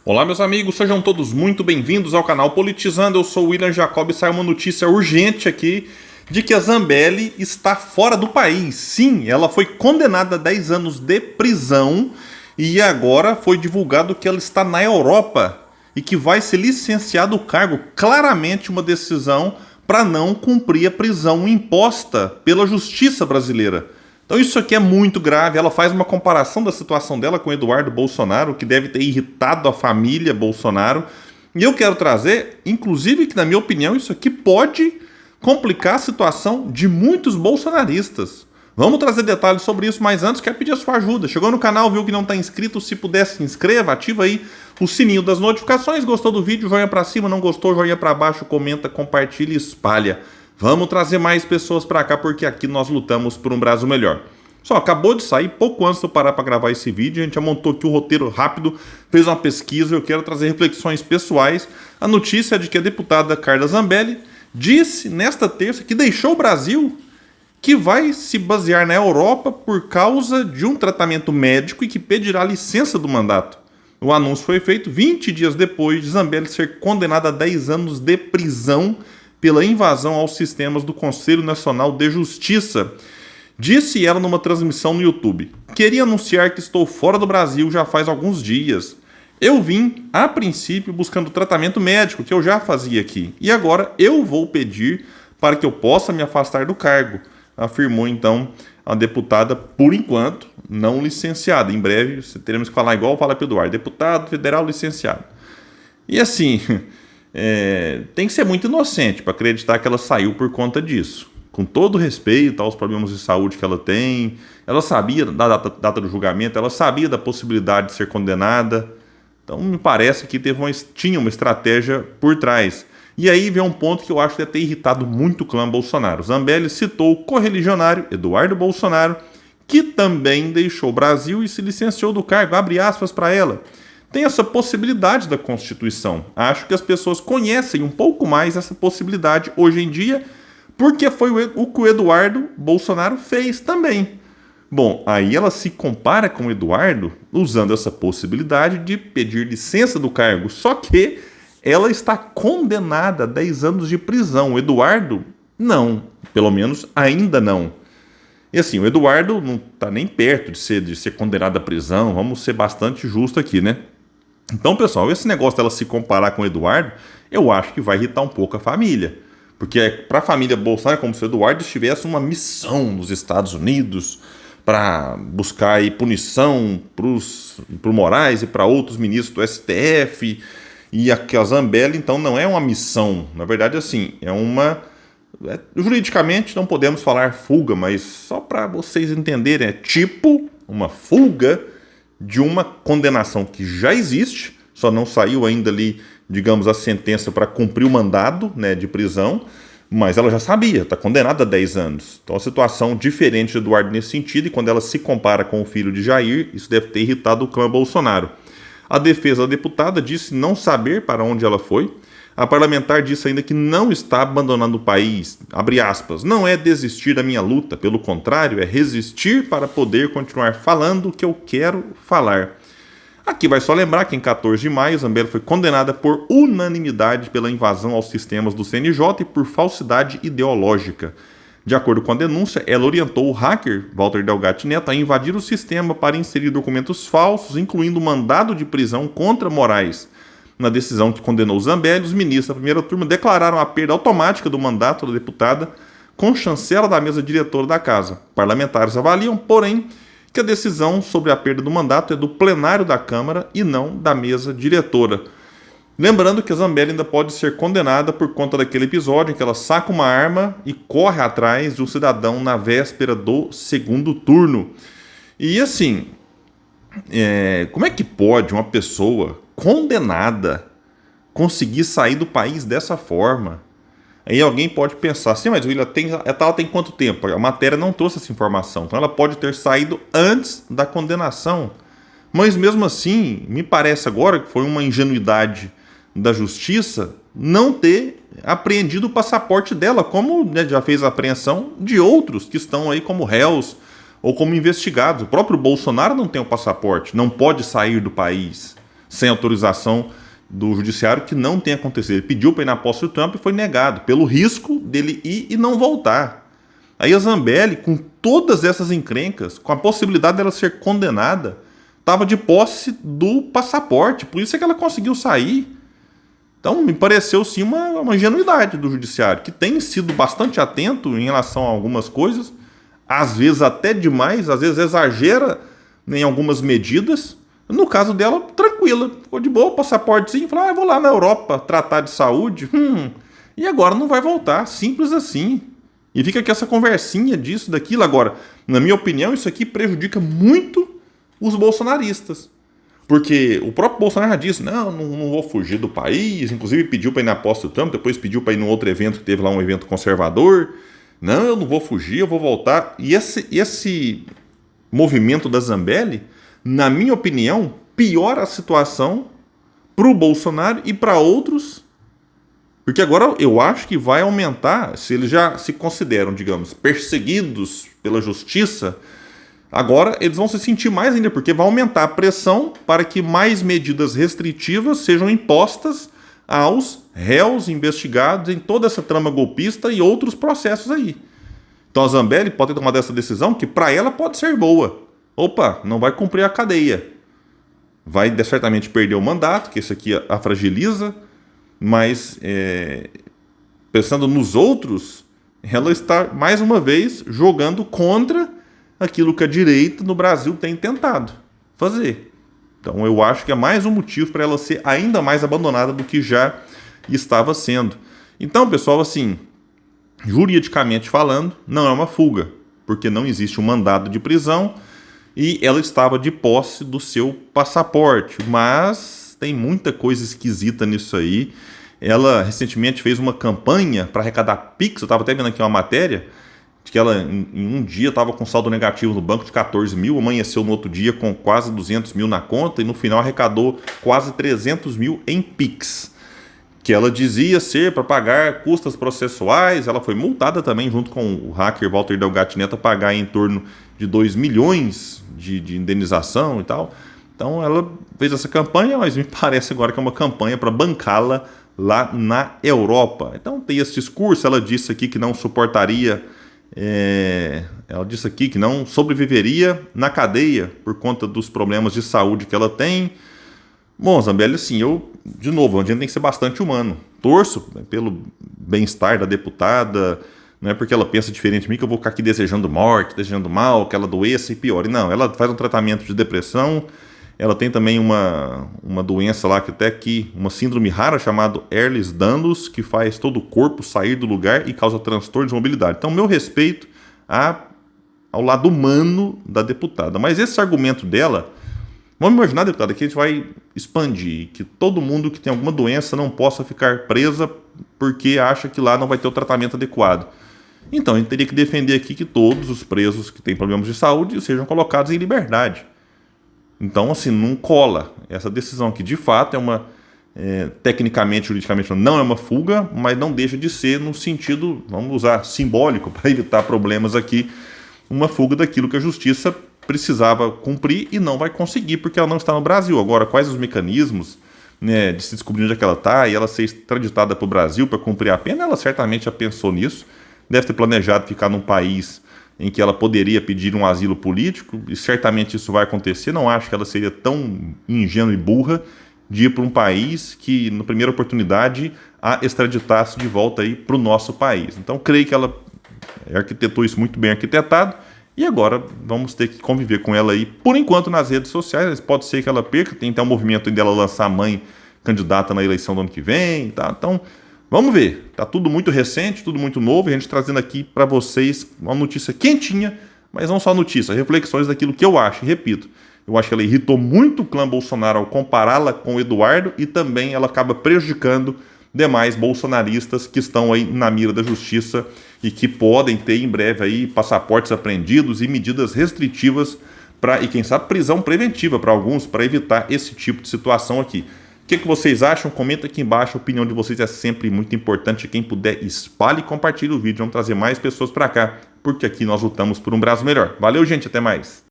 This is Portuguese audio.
Olá, meus amigos, sejam todos muito bem-vindos ao canal Politizando. Eu sou o William Jacob e saiu uma notícia urgente aqui de que a Zambelli está fora do país. Sim, ela foi condenada a 10 anos de prisão e agora foi divulgado que ela está na Europa e que vai ser licenciada do cargo. Claramente uma decisão para não cumprir a prisão imposta pela justiça brasileira. Então isso aqui é muito grave. Ela faz uma comparação da situação dela com Eduardo Bolsonaro, que deve ter irritado a família Bolsonaro. E eu quero trazer, inclusive, que na minha opinião isso aqui pode complicar a situação de muitos bolsonaristas. Vamos trazer detalhes sobre isso, mas antes quero pedir a sua ajuda. Chegou no canal, viu que não está inscrito? Se puder, se inscreva, ativa aí o sininho das notificações. Gostou do vídeo? Joinha para cima, não gostou? Joinha para baixo, comenta, compartilha e espalha. Vamos trazer mais pessoas para cá, porque aqui nós lutamos por um Brasil melhor. Só acabou de sair, pouco antes de eu parar para gravar esse vídeo, a gente já montou aqui o roteiro rápido, fez uma pesquisa, eu quero trazer reflexões pessoais. A notícia é de que a deputada Carla Zambelli disse nesta terça que deixou o Brasil, que vai se basear na Europa por causa de um tratamento médico e que pedirá licença do mandato. O anúncio foi feito 20 dias depois de Zambelli ser condenada a 10 anos de prisão pela invasão aos sistemas do Conselho Nacional de Justiça. Disse ela numa transmissão no YouTube: queria anunciar que estou fora do Brasil já faz alguns dias. Eu vim, a princípio, buscando tratamento médico, que eu já fazia aqui. E agora eu vou pedir para que eu possa me afastar do cargo, afirmou então a deputada, por enquanto, não licenciada. Em breve teremos que falar igual fala para o Eduardo, deputado federal licenciado. E assim... tem que ser muito inocente para acreditar que ela saiu por conta disso. Com todo respeito aos problemas de saúde que ela tem, ela sabia da data do julgamento, ela sabia da possibilidade de ser condenada. Então me parece que tinha uma estratégia por trás. E aí vem um ponto que eu acho que deve ter irritado muito o clã Bolsonaro. Zambelli citou o correligionário Eduardo Bolsonaro, que também deixou o Brasil e se licenciou do cargo. Abre aspas para ela. Tem essa possibilidade da Constituição. Acho que as pessoas conhecem um pouco mais essa possibilidade hoje em dia, porque foi o que o Eduardo Bolsonaro fez também. Bom, aí ela se compara com o Eduardo usando essa possibilidade de pedir licença do cargo, só que ela está condenada a 10 anos de prisão. O Eduardo, não, pelo menos ainda não. E assim, o Eduardo não está nem perto de ser condenado à prisão, vamos ser bastante justos aqui, né? Então, pessoal, esse negócio dela se comparar com o Eduardo, eu acho que vai irritar um pouco a família. Porque para a família Bolsonaro é como se o Eduardo tivesse uma missão nos Estados Unidos para buscar aí punição para o Moraes e para outros ministros do STF. E a Zambelli, então, não é uma missão. Na verdade, assim, juridicamente não podemos falar fuga, mas só para vocês entenderem, é tipo uma fuga de uma condenação que já existe, só não saiu ainda ali, digamos, a sentença para cumprir o mandado, né, de prisão, mas ela já sabia, está condenada a 10 anos. Então a situação diferente de Eduardo nesse sentido, e quando ela se compara com o filho de Jair, isso deve ter irritado o clã Bolsonaro. A defesa da deputada disse não saber para onde ela foi. A parlamentar disse ainda que não está abandonando o país, abre aspas, não é desistir da minha luta, pelo contrário, é resistir para poder continuar falando o que eu quero falar. Aqui vai só lembrar que em 14 de maio, Zambelli foi condenada por unanimidade pela invasão aos sistemas do CNJ e por falsidade ideológica. De acordo com a denúncia, ela orientou o hacker Walter Delgatti Neto a invadir o sistema para inserir documentos falsos, incluindo mandado de prisão contra Moraes. Na decisão que condenou Zambelli, os ministros da primeira turma declararam a perda automática do mandato da deputada com chancela da mesa diretora da casa. Parlamentares avaliam, porém, que a decisão sobre a perda do mandato é do plenário da Câmara e não da mesa diretora. Lembrando que a Zambelli ainda pode ser condenada por conta daquele episódio em que ela saca uma arma e corre atrás de um cidadão na véspera do segundo turno. E assim, como é que pode uma pessoa condenada conseguir sair do país dessa forma? Aí alguém pode pensar assim, mas William, ela tem quanto tempo? A matéria não trouxe essa informação, então ela pode ter saído antes da condenação. Mas mesmo assim, me parece agora que foi uma ingenuidade da justiça não ter apreendido o passaporte dela, como, né, já fez a apreensão de outros que estão aí como réus ou como investigados. O próprio Bolsonaro não tem o passaporte, não pode sair do país. sem autorização do judiciário, que não tem acontecido. Ele pediu para ir na posse do Trump e foi negado, pelo risco dele ir e não voltar. Aí a Zambelli, com todas essas encrencas, com a possibilidade dela ser condenada, estava de posse do passaporte, por isso é que ela conseguiu sair. Então, me pareceu sim uma ingenuidade do judiciário, que tem sido bastante atento em relação a algumas coisas, às vezes até demais, às vezes exagera em algumas medidas. No caso dela, tranquila, ficou de boa, passaportezinho, falou, eu vou lá na Europa tratar de saúde, e agora não vai voltar, simples assim. E fica com essa conversinha disso, daquilo. Agora, na minha opinião, isso aqui prejudica muito os bolsonaristas. Porque o próprio Bolsonaro já disse, não vou fugir do país, inclusive pediu para ir na posse do Trump, depois pediu para ir num outro evento que teve lá, um evento conservador. Não, eu não vou fugir, eu vou voltar. E esse movimento da Zambelli, na minha opinião, piora a situação para o Bolsonaro e para outros. Porque agora eu acho que vai aumentar, se eles já se consideram, digamos, perseguidos pela justiça, agora eles vão se sentir mais ainda, porque vai aumentar a pressão para que mais medidas restritivas sejam impostas aos réus investigados em toda essa trama golpista e outros processos aí. Então a Zambelli pode tomar dessa decisão que para ela pode ser boa. Opa, não vai cumprir a cadeia. Vai certamente perder o mandato, que isso aqui a fragiliza, mas pensando nos outros, ela está mais uma vez jogando contra aquilo que a direita no Brasil tem tentado fazer. Então eu acho que é mais um motivo para ela ser ainda mais abandonada do que já estava sendo. Então, pessoal, assim, juridicamente falando, não é uma fuga, porque não existe um mandado de prisão e ela estava de posse do seu passaporte, mas tem muita coisa esquisita nisso aí. Ela recentemente fez uma campanha para arrecadar Pix, eu estava até vendo aqui uma matéria, de que ela em um dia estava com saldo negativo no banco de 14 mil, amanheceu no outro dia com quase 200 mil na conta e no final arrecadou quase 300 mil em Pix, que ela dizia ser para pagar custas processuais. Ela foi multada também junto com o hacker Walter Delgatti Neto a pagar em torno de 2 milhões de indenização e tal. Então ela fez essa campanha, mas me parece agora que é uma campanha para bancá-la lá na Europa. Então tem esse discurso, ela disse aqui que não suportaria, ela disse aqui que não sobreviveria na cadeia por conta dos problemas de saúde que ela tem. Bom, Zambelli, assim, de novo, a gente tem que ser bastante humano. Torço pelo bem-estar da deputada, não é porque ela pensa diferente de mim que eu vou ficar aqui desejando morte, desejando mal, que ela doeça e piore. Não, ela faz um tratamento de depressão. Ela tem também uma doença lá, uma síndrome rara chamada Ehlers-Danlos, que faz todo o corpo sair do lugar e causa transtorno de mobilidade. Então, meu respeito ao lado humano da deputada. Mas esse argumento dela, vamos imaginar, deputada, que a gente vai expandir, que todo mundo que tem alguma doença não possa ficar presa porque acha que lá não vai ter o tratamento adequado. Então, a gente teria que defender aqui que todos os presos que têm problemas de saúde sejam colocados em liberdade. Então, assim, não cola. Essa decisão aqui, de fato, tecnicamente, juridicamente, não é uma fuga, mas não deixa de ser no sentido, vamos usar, simbólico, para evitar problemas aqui, uma fuga daquilo que a justiça precisava cumprir e não vai conseguir, porque ela não está no Brasil. Agora, quais os mecanismos, né, de se descobrir onde é que ela está e ela ser extraditada para o Brasil para cumprir a pena? Ela certamente já pensou nisso, deve ter planejado ficar num país em que ela poderia pedir um asilo político, e certamente isso vai acontecer. Não acho que ela seria tão ingênua e burra de ir para um país que, na primeira oportunidade, a extraditasse de volta aí para o nosso país. Então, creio que ela arquitetou isso muito bem arquitetado, e agora vamos ter que conviver com ela aí, por enquanto, nas redes sociais. Pode ser que ela perca, tem até um movimento dela lançar a mãe candidata na eleição do ano que vem, tá? Então, vamos ver, tá tudo muito recente, tudo muito novo, e a gente trazendo aqui para vocês uma notícia quentinha, mas não só notícia, reflexões daquilo que eu acho. E repito, eu acho que ela irritou muito o clã Bolsonaro ao compará-la com o Eduardo, e também ela acaba prejudicando demais bolsonaristas que estão aí na mira da justiça e que podem ter em breve aí passaportes apreendidos e medidas restritivas e quem sabe prisão preventiva para alguns, para evitar esse tipo de situação aqui. O que vocês acham? Comenta aqui embaixo, a opinião de vocês é sempre muito importante. Quem puder, espalhe e compartilhe o vídeo. Vamos trazer mais pessoas para cá, porque aqui nós lutamos por um Brasil melhor. Valeu, gente, até mais.